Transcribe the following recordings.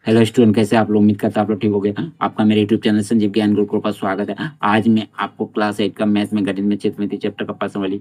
Hello student, कैसे आप लोग? उम्मीद करता आप लोग ठीक हो गए। आपका मेरे यूट्यूब चैनल संजीव ज्ञान गुरुकुल पर स्वागत है। आज मैं आपको क्लास 8 का मैथ्स में गणित में क्षेत्रफल चैप्टर का प्रश्न वाली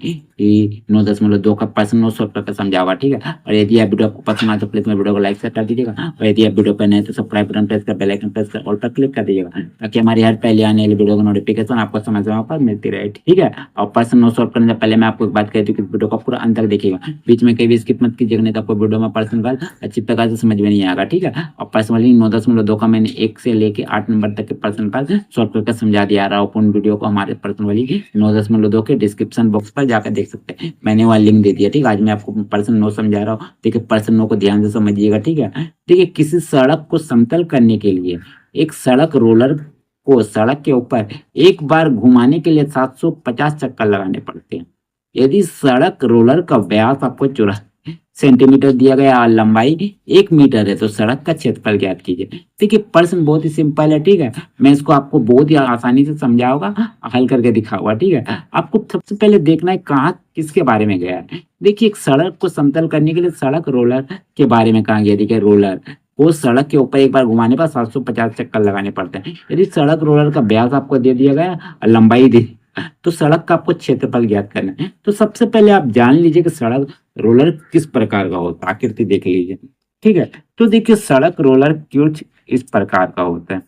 9.2 का प्रश्न 9 सॉल्व करके समझावा, ठीक है। और यदि आप वीडियो आपको पसंद आए तो प्लीज मेरे वीडियो को लाइक शेयर कर दीजिएगा। और यदि आप वीडियो पर नए तो सब्सक्राइब बटन प्रेस कर बेल आइकन प्रेस कर ऑल पर क्लिक कर दीजिएगा, ताकि हमारी हर पहले आने वाली वीडियो की नोटिफिकेशन आपको समय समय पर मिलती रहे, ठीक है। और प्रश्न 9 सॉल्व करने से पहले मैं आपको एक बात कहती हूँ कि वीडियो को पूरा अंत तक देखिएगा, बीच में कहीं भी स्किप मत कीजिएगा, नहीं तो आपको वीडियो में प्रश्न का अच्छी प्रकार से समझ में नहीं आएगा, ठीक है। और पर्सनली 9.2 का मैंने 1 से लेके 8 नंबर तक के प्रश्न का सॉल्व करके समझा दिया रहा हूँ। उन वीडियो को हमारे पर्सनली 9.2 के डिस्क्रिप्शन बॉक्स पर जाकर देख सकते हैं, मैंने वहाँ लिंक दे दिया, ठीक है। आज मैं आपको पर्सन 9 समझा रहा हूँ, ठीक है। पर्सन 9 को ध्यान से समझिएगा, ठीक है। ठीक है, किसी सड़क को समतल करने के लिए एक सड़क रोलर को सड़क के ऊपर एक बार घुमाने के लिए 750 चक्कर लगाने पड़ते हैं। यदि सड़क रोलर का व्यास आपको 84 सेंटीमीटर दिया गया और लंबाई 1 मीटर है, तो सड़क का क्षेत्रफल ज्ञात कीजिए। देखिए, प्रश्न बहुत ही सिंपल है, ठीक है। मैं इसको आपको बहुत ही आसानी से समझाऊंगा, हल करके दिखाऊंगा, ठीक है। आपको सबसे पहले देखना है कहाँ किसके बारे में गया है। देखिए, एक सड़क को समतल करने के लिए सड़क रोलर के बारे में कहा गया। देखिए, रोलर वो सड़क के ऊपर एक बार घुमाने पर 750 चक्कर लगाने पड़ते हैं। यदि सड़क रोलर का व्यास आपको दे दिया गया और लंबाई दे, तो सड़क का आपको क्षेत्रफल ज्ञात करना है। तो सबसे पहले आप जान लीजिए कि सड़क रोलर किस प्रकार का होता है, आकृति देख लीजिए, ठीक है। तो देखिए, सड़क रोलर कुछ इस प्रकार का होता है,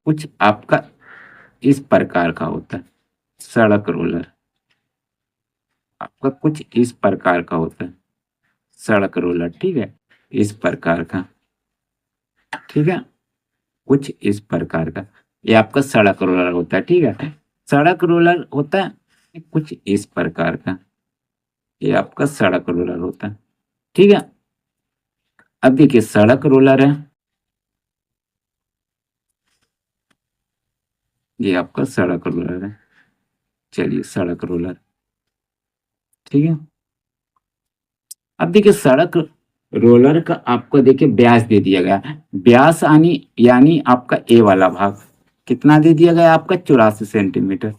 कुछ आपका इस प्रकार का होता है। सड़क रोलर आपका कुछ इस प्रकार का होता है, सड़क रोलर, ठीक है। इस प्रकार का, ठीक है, कुछ इस प्रकार का ये आपका सड़क रोलर होता है, ठीक है। सड़क रोलर होता है कुछ इस प्रकार का, ये आपका सड़क रोलर होता है, ठीक है। अब देखिए, सड़क रोलर है, ये आपका सड़क रोलर है। चलिए, सड़क रोलर, ठीक है। अब देखिए, सड़क रोलर का आपको देखिए व्यास दे दिया गया। व्यास यानी आपका ए वाला भाग कितना दे दिया गया? आपका 84 सेंटीमीटर,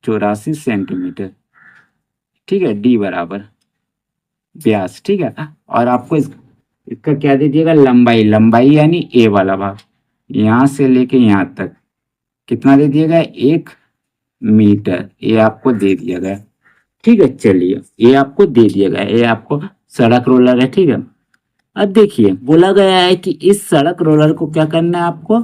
84 सेंटीमीटर, ठीक है। डी बराबर व्यास, ठीक है। और आपको इसका क्या दे दिएगा? लंबाई, लंबाई यानी ए वाला भाग यहां से लेके यहां तक कितना दे दिया गया? 1 मीटर, ये आपको दे दिया गया, ठीक है। चलिए, ये आपको दे दिया गया, ये आपको सड़क रोलर है, ठीक है। अब देखिए, बोला गया है कि इस सड़क रोलर को क्या करना है आपको?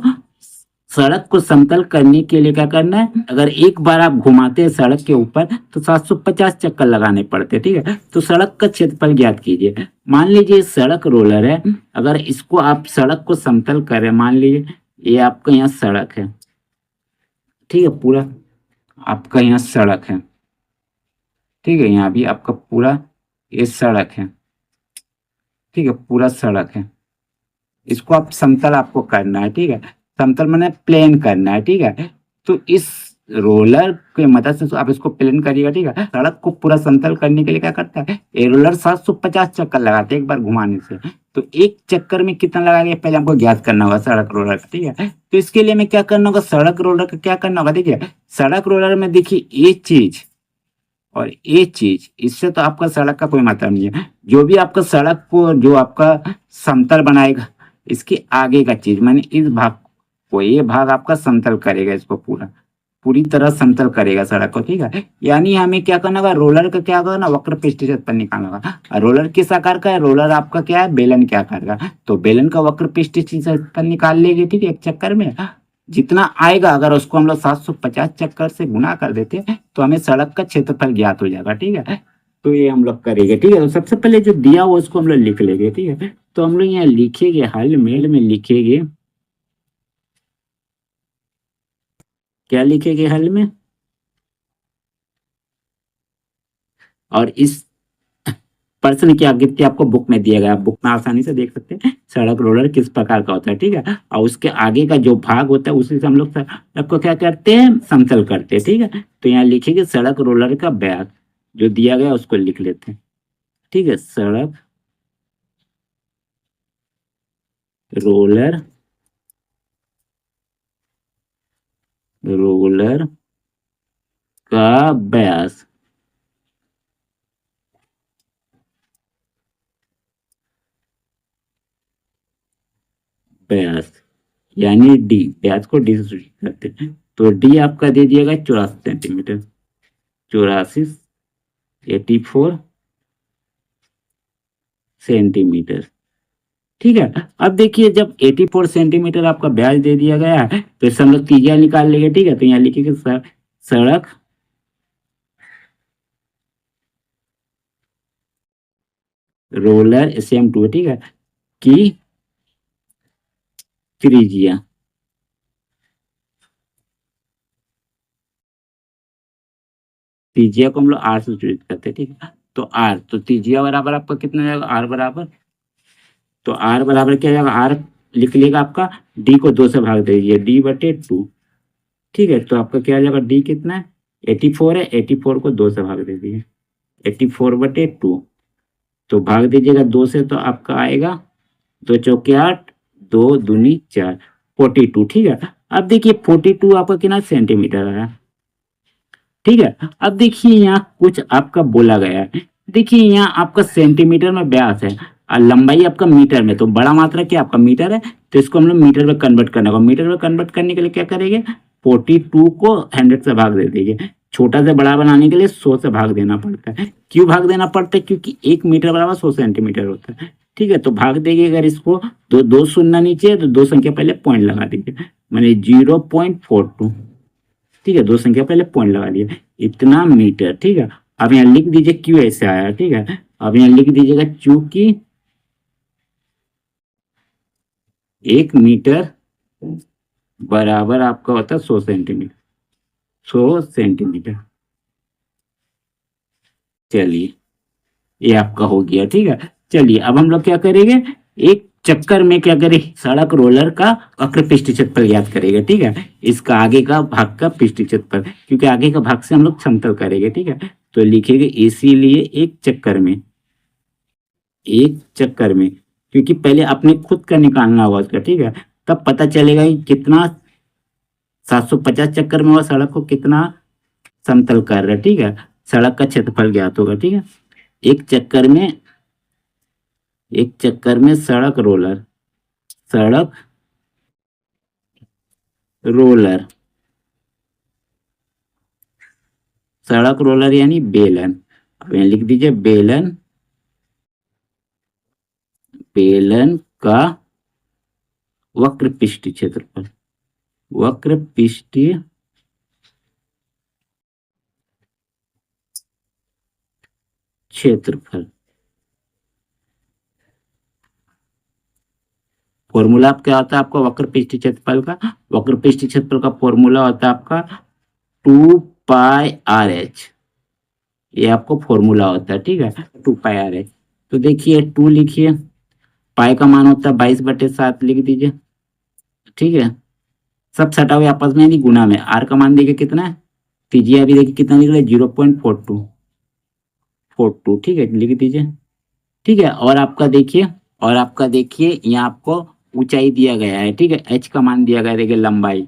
सड़क को समतल करने के लिए क्या करना है? अगर एक बार आप घुमाते हैं सड़क के ऊपर तो 750 चक्कर लगाने पड़ते हैं, ठीक है। तो सड़क का क्षेत्रफल ज्ञात कीजिए। मान लीजिए सड़क रोलर है, अगर इसको आप सड़क को समतल करें, मान लीजिए ये आपका यहाँ सड़क है, ठीक है, पूरा आपका यहाँ सड़क है, ठीक है। यहाँ भी आपका पूरा ये सड़क है, ठीक है, पूरा सड़क है। इसको आप समतल आपको करना है, ठीक है। समतल मैंने प्लेन करना है, ठीक है। तो इस रोलर के मदद से आप इसको प्लेन करिएगा, ठीक है। सड़क को पूरा समतल करने के लिए क्या करता है ये रोलर? 750 चक्कर लगाते हैं एक बार घुमाने से। तो एक चक्कर में कितना लगाएंगे पहले हमको ज्ञात करना होगा सड़क रोलर का, ठीक है। तो इसके लिए हमें क्या करना होगा? सड़क रोलर का क्या करना होगा? देखिए, सड़क रोलर में देखिए ये चीज और ये चीज, इससे तो आपका सड़क का कोई मतलब नहीं है। जो भी आपका सड़क को जो आपका समतल बनाएगा, इसके आगे का चीज माने इस भाग को, ये भाग आपका समतल करेगा, इसको पूरा पूरी तरह समतल करेगा सड़क को, ठीक है। यानी हमें क्या करना होगा? रोलर का क्या करना? वक्र पृष्ठ क्षेत्रफल निकालना होगा। और रोलर किस आकार का है? रोलर आपका क्या है? बेलन के आकार का। तो बेलन का वक्र पृष्ठ क्षेत्रफल निकाल लेंगे, ठीक है, एक चक्कर में। जितना आएगा अगर उसको हम लोग 750 चक्कर से गुना कर देते हैं तो हमें सड़क का क्षेत्रफल ज्ञात हो जाएगा, ठीक है। तो ये हम लोग करेंगे, ठीक है। तो सबसे पहले जो दिया हुआ उसको हम लोग लिख लेंगे, ठीक है। तो हम लोग यहाँ लिखेंगे, हल मेल में लिखेंगे, क्या लिखेंगे हल में? और इस प्रश्न की आकृति आपको बुक में दिया गया, आप बुक में आसानी से देख सकते हैं सड़क रोलर किस प्रकार का होता है, ठीक है। और उसके आगे का जो भाग होता है उसी से हम लोग सड़क को क्या करते हैं? समतल करते हैं, ठीक है। तो यहाँ लिखेंगे सड़क रोलर का व्यास जो दिया गया उसको लिख लेते हैं, ठीक है। सड़क रोलर, रोलर का व्यास, व्यास यानी डी, व्यास को डी से सूचित करते हैं। तो डी आपका दे दिएगा 84 सेंटीमीटर, 84 सेंटीमीटर। ठीक है, अब देखिए जब 84 सेंटीमीटर आपका व्यास दे दिया गया है तो इससे हम लोग त्रिज्या निकाल लेंगे। ठीक है, तो यहाँ लिखिए सड़क रोलर SM2, ठीक है, की त्रिज्या त्रिज्या को हम लोग आर से सूचित करते हैं। ठीक है, तो आर, तो त्रिज्या बराबर आपका कितना जाएगा, आर बराबर, तो आर बराबर क्या जाएगा, आर लिख लेगा आपका, डी को 2 से भाग दीजिए, D/2। ठीक है, तो आपका क्या आ जाएगा, डी कितना है, 84 है, 84 को 2 से भाग दे दीजिए, 84/2, तो भाग दीजिएगा 2 से, तो आपका आएगा 2 चौके 8, 2 दूनी 4, 42। ठीक है, अब देखिए 42 आपका कितना सेंटीमीटर आया। ठीक है, अब देखिए यहाँ कुछ आपका बोला गया है, देखिए यहाँ आपका सेंटीमीटर में व्यास है और लंबाई आपका मीटर में, तो बड़ा मात्रा क्या आपका मीटर है, तो इसको हम लोग मीटर में कन्वर्ट करना होगा। मीटर में कन्वर्ट करने के लिए क्या करेंगे, 42 को 100 से भाग दे देंगे। छोटा से बड़ा बनाने के लिए 100 से भाग देना पड़ता है। क्यों भाग देना पड़ता है, क्योंकि 1 मीटर बराबर 100 सेंटीमीटर होता है। ठीक है, तो भाग देंगे, अगर इसको दो शून्य नीचे है तो 2 संख्या पहले पॉइंट लगा दीजिए, मैंने 0.42। ठीक है, 2 संख्या पहले पॉइंट लगा दिए, इतना मीटर। ठीक है, अब यहाँ लिख दीजिए क्यों ऐसे आया। ठीक है, अब यहाँ लिख दीजिएगा चूंकि 1 मीटर बराबर आपका होता है 100 सेंटीमीटर, 100 सेंटीमीटर। चलिए ये आपका हो गया। ठीक है, चलिए अब हम लोग क्या करेंगे, एक चक्कर में क्या करें, सड़क रोलर का वक्र पृष्ठ क्षेत्रफल ज्ञात करेंगे। ठीक है, इसका आगे का भाग का पृष्ठ क्षेत्रफल, क्योंकि आगे का भाग से हम लोग समतल करेंगे। ठीक है, तो लिखेंगे इसीलिए एक चक्कर में, एक चक्कर में, क्योंकि पहले अपने खुद का निकालना होगा उसका। ठीक है, तब पता चलेगा कि कितना 750 चक्कर में वह सड़क को कितना समतल कर रहा है। ठीक है, सड़क का क्षेत्रफल ज्ञात होगा। ठीक है, एक चक्कर में, एक चक्कर में सड़क रोलर, सड़क रोलर, सड़क रोलर यानी बेलन, अब यहाँ लिख दीजिए बेलन, बेलन का वक्र पृष्ठ क्षेत्रफल, वक्र पृष्ठ क्षेत्रफल। फॉर्मूला क्या होता है आपका वक्र पृष्ठ क्षेत्रफल का, वक्र पृष्ठ क्षेत्रफल का फॉर्मूला होता है आपका 2πRh, ये आपको फॉर्मूला होता है। ठीक है, 2πRh, तो देखिए 2 लिखिए, पाई का मान होता है 22/7 लिख दीजिए। ठीक है, सब सटा हुए आपस में नहीं, गुना में, आर का मान देखिए कितना है, त्रिज्या भी देखिए कितना निकला, 0.42। ठीक है, लिख दीजिए। ठीक है, और आपका देखिए, और आपका देखिए यहाँ आपको ऊंचाई दिया गया है। ठीक है, एच का मान दिया गया है, देखिए लंबाई।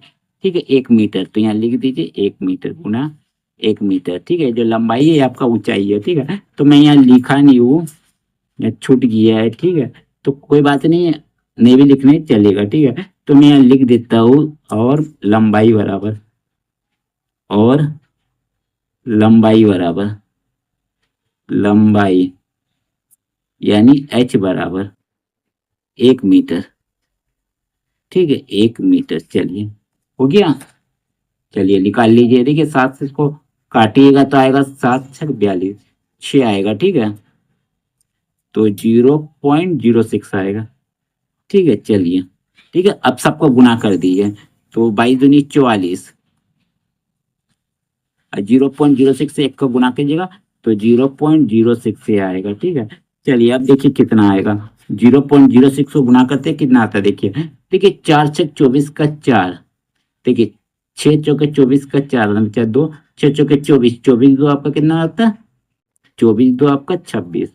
ठीक है, 1 मीटर, तो यहाँ लिख दीजिए 1 मीटर गुना 1 मीटर। ठीक है, जो लंबाई है आपका ऊंचाई है। ठीक है, तो मैं यहाँ लिखा नहीं हूँ, छूट गया है। ठीक है, तो कोई बात नहीं है, नहीं भी लिखने चलेगा। ठीक है, तो मैं यहाँ लिख देता हूँ, और लंबाई बराबर, और लंबाई बराबर, लंबाई यानी h बराबर 1 मीटर। ठीक है, 1 मीटर। चलिए हो गया, चलिए निकाल लीजिए। देखिए 7 से इसको काटिएगा तो आएगा 7×6 = 42 आएगा। ठीक है, तो 0.06 आएगा। ठीक है, चलिए, ठीक है, अब सबको गुना कर दीजिए, तो 22 दूनी 44, 0.06 से 1 को गुना कीजिएगा तो 0.06 से आएगा। ठीक है, चलिए अब देखिए कितना आएगा, 0.06 को गुना करते कितना आता है, देखिए देखिए 4×6 = 24 का 4, देखिए 6×4 = 24 का 4 2, 6×4 = 24, 24 2 आपका कितना आता है, 24 2 आपका 26।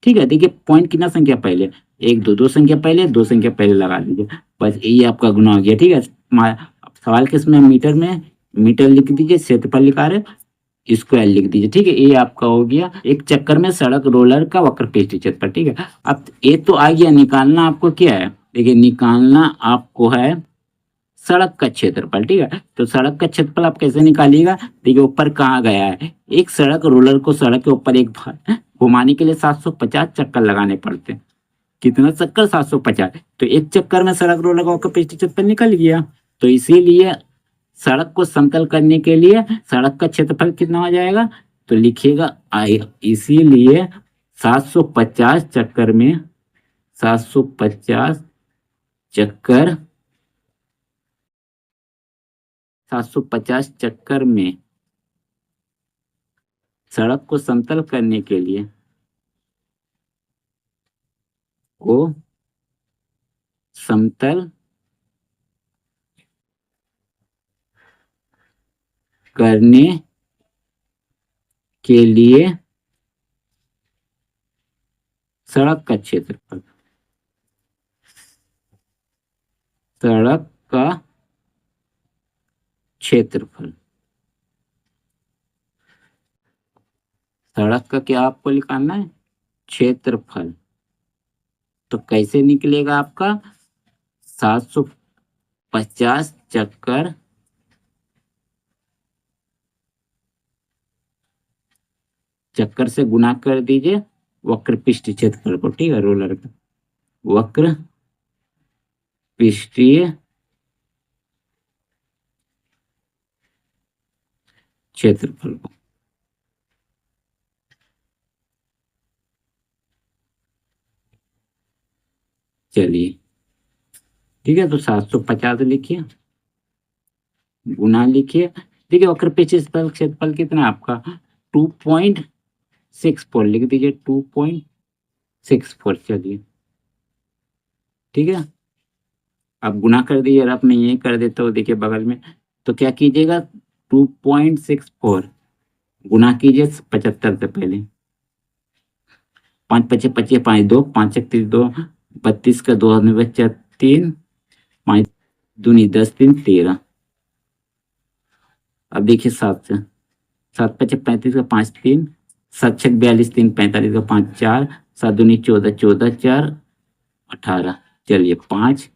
ठीक है, देखिए पॉइंट कितना संख्या पहले, 1 2, 2 संख्या पहले, 2 संख्या पहले लगा लीजिए, बस यही आपका गुना हो गया। ठीक है, सवाल किसमें, मीटर में, मीटर लिख दीजिए, क्षेत्रफल लिखा रहे, स्क्वायर लिख दीजिए। ठीक है, ये आपका हो गया एक चक्कर में सड़क रोलर का वक्र पृष्ठ क्षेत्रफल। ठीक है, अब ये तो आ गया, निकालना आपको क्या है, देखिए निकालना आपको है सड़क का क्षेत्रफल, ठीक है। तो सड़क का क्षेत्रफल आप कैसे निकालिएगा, देखिए ऊपर कहाँ गया है, एक सड़क रोलर को सड़क के ऊपर एक बार घुमाने के लिए 750 चक्कर लगाने पड़ते हैं। कितना चक्कर, 750। तो एक चक्कर में सड़क रोलर का पृष्ठ क्षेत्रफल निकल गया। तो इसीलिए सड़क को समतल करने के लिए सड़क का क्षेत्रफल कितना हो जाएगा, तो लिखिएगा इसीलिए 750 चक्कर में 750 चक्कर 750 चक्कर में सड़क को समतल करने के लिए को समतल करने के लिए सड़क का क्षेत्रफल, सड़क का क्षेत्रफल, सड़क का क्या आपको निकालना है, क्षेत्रफल। तो कैसे निकलेगा आपका 750 चक्कर चक्कर से गुना कर दीजिए वक्र पृष्ठीय क्षेत्रफल को, ठीक है, रोलर का वक्र पृष्ठीय क्षेत्रफल को। चलिए ठीक है, तो 750 लिखिए गुना लिखिए। देखिए वक्र पृष्ठीय क्षेत्रफल कितना आपका 2.64 लिख दीजिए 2.64। चलिए ठीक है, अब गुना कर दीजिए। और अब मैं ये कर देता हूँ, देखिए बगल में, तो क्या कीजिएगा 2.64 गुना कीजिए 75 से पहले, 5 पचे 25 5 2 5 31 2 32 का 2 में बच्चा 3 5 दूनी 10 3 13। अब देखिए 7 से 7 पचे 35 का 5 3 7 छक 42 3 45 का 5 4 7 दूनी 14 14 4 18। चलिए 5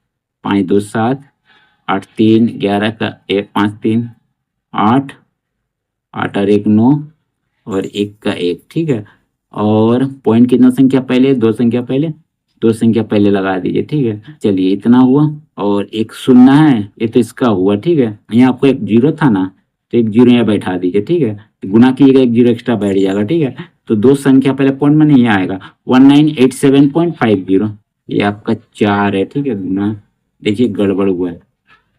5 2 7 8 3 11 का 1 5 3 8 8 और 1 9 और 1 का 1, ठीक है। और पॉइंट कितना संख्या पहले, दो संख्या पहले, दो संख्या पहले लगा दीजिए, ठीक है। चलिए इतना हुआ और एक शून्य है, ये तो इसका हुआ, ठीक है। यहाँ आपको एक जीरो था ना, तो एक जीरो यहाँ बैठा दीजिए, ठीक है। गुना कीजिएगा, एक जीरो एक्स्ट्रा बैठ जाएगा, ठीक है। तो दो संख्या पहले पॉइंट में नहीं आएगा, 1987.50, ये आपका 4 है, ठीक है। गुना देखिए गड़बड़ हुआ है,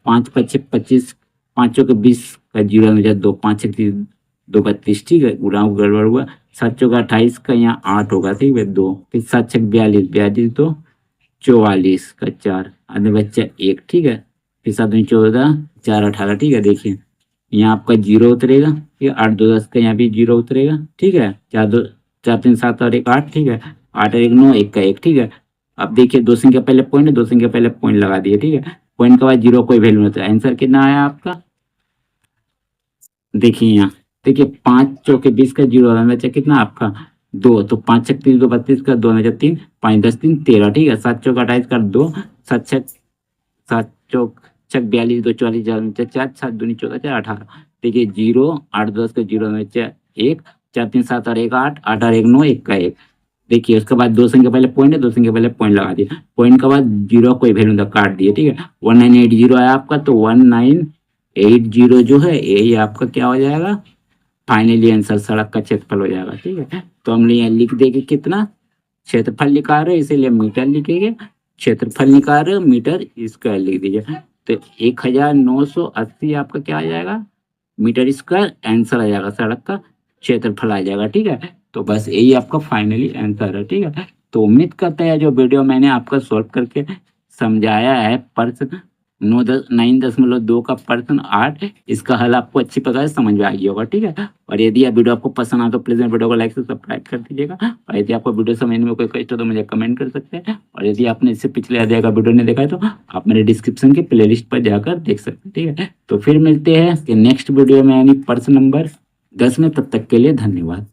5 पचे 25, पाँचों के 20 का जीरो में जाए 2 5 2 32, ठीक है। गुना गड़बड़ हुआ, 7 चौका 28 का यहाँ 8 होगा, ठीक है 2, फिर 7 छक 42 42 2 44 का 4 आधे बच्चा 1, ठीक है। फिर 7 में 14 4 18, ठीक है। देखिए यहाँ आपका जीरो उतरेगा, ठीक है। 8 2 10 का यहाँ भी जीरो उतरेगा, ठीक है। 4 2 4 3 7 और 1 8, ठीक है। 8 और 1 9 1 का 1, ठीक है। अब देखिए दो संख्या पहले पॉइंट है, दो संख्या पहले पॉइंट लगा दिए, ठीक है। पॉइंट के बाद जीरो कोई वैल्यू नहीं होता। आंसर कितना आया आपका, देखिए यहाँ, देखिए 5 चौके 20 का जीरो बचा कितना आपका 2, तो 5 छक 30 2 32 का 2 में 3 5 10 3 13, ठीक है। 7 चौक 28 का 2 7 छक 7 चौक छक 42 2 44 4 7 दूनी 14 4 18। देखिए जीरो 8 10 का जीरो में 1 4 3 7 और 1 8 8 और 1 9 1 का 1। देखिए उसके बाद दो संख्या पहले पॉइंट है, दो संख्या पहले पॉइंट लगा दिए, पॉइंट के बाद जीरो कोई वैल्यू काट दिए, ठीक है। 1980 आया आपका, तो 1980 जो है यही आपका क्या हो जाएगा, फाइनली आंसर सड़क का क्षेत्रफल हो जाएगा, ठीक है। तो हम यहाँ लिख देंगे कितना, क्षेत्रफल निकाल रहे इसलिए मीटर लिखेंगे, क्षेत्रफल निकाल रहे मीटर स्क्वायर लिख दीजिए। तो 1980 आपका क्या आ जाएगा, मीटर स्क्वायर आंसर आ जाएगा, सड़क का क्षेत्रफल आ जाएगा, ठीक है। तो बस यही आपका फाइनली आंसर है, ठीक है। तो उम्मीद करते हैं जो वीडियो मैंने आपका सॉल्व करके समझाया है, प्रश्न 9.2 का प्रश्न 8, इसका हल आपको अच्छी प्रकार से समझ में आ गया होगा, ठीक है। और यदि आप वीडियो आपको पसंद आए तो प्लीज वीडियो को लाइक से सब्सक्राइब कर दीजिएगा। और यदि आपको वीडियो समझने में कोई कष्ट हो तो मुझे कमेंट कर सकते हैं। और यदि आपने इससे पिछले अध्याय का वीडियो नहीं देखा है तो आप मेरे डिस्क्रिप्शन के प्लेलिस्ट पर जाकर देख सकते हैं, ठीक है। तो फिर मिलते हैं नेक्स्ट वीडियो में, यानी प्रश्न नंबर 10 में। तब तक के लिए धन्यवाद।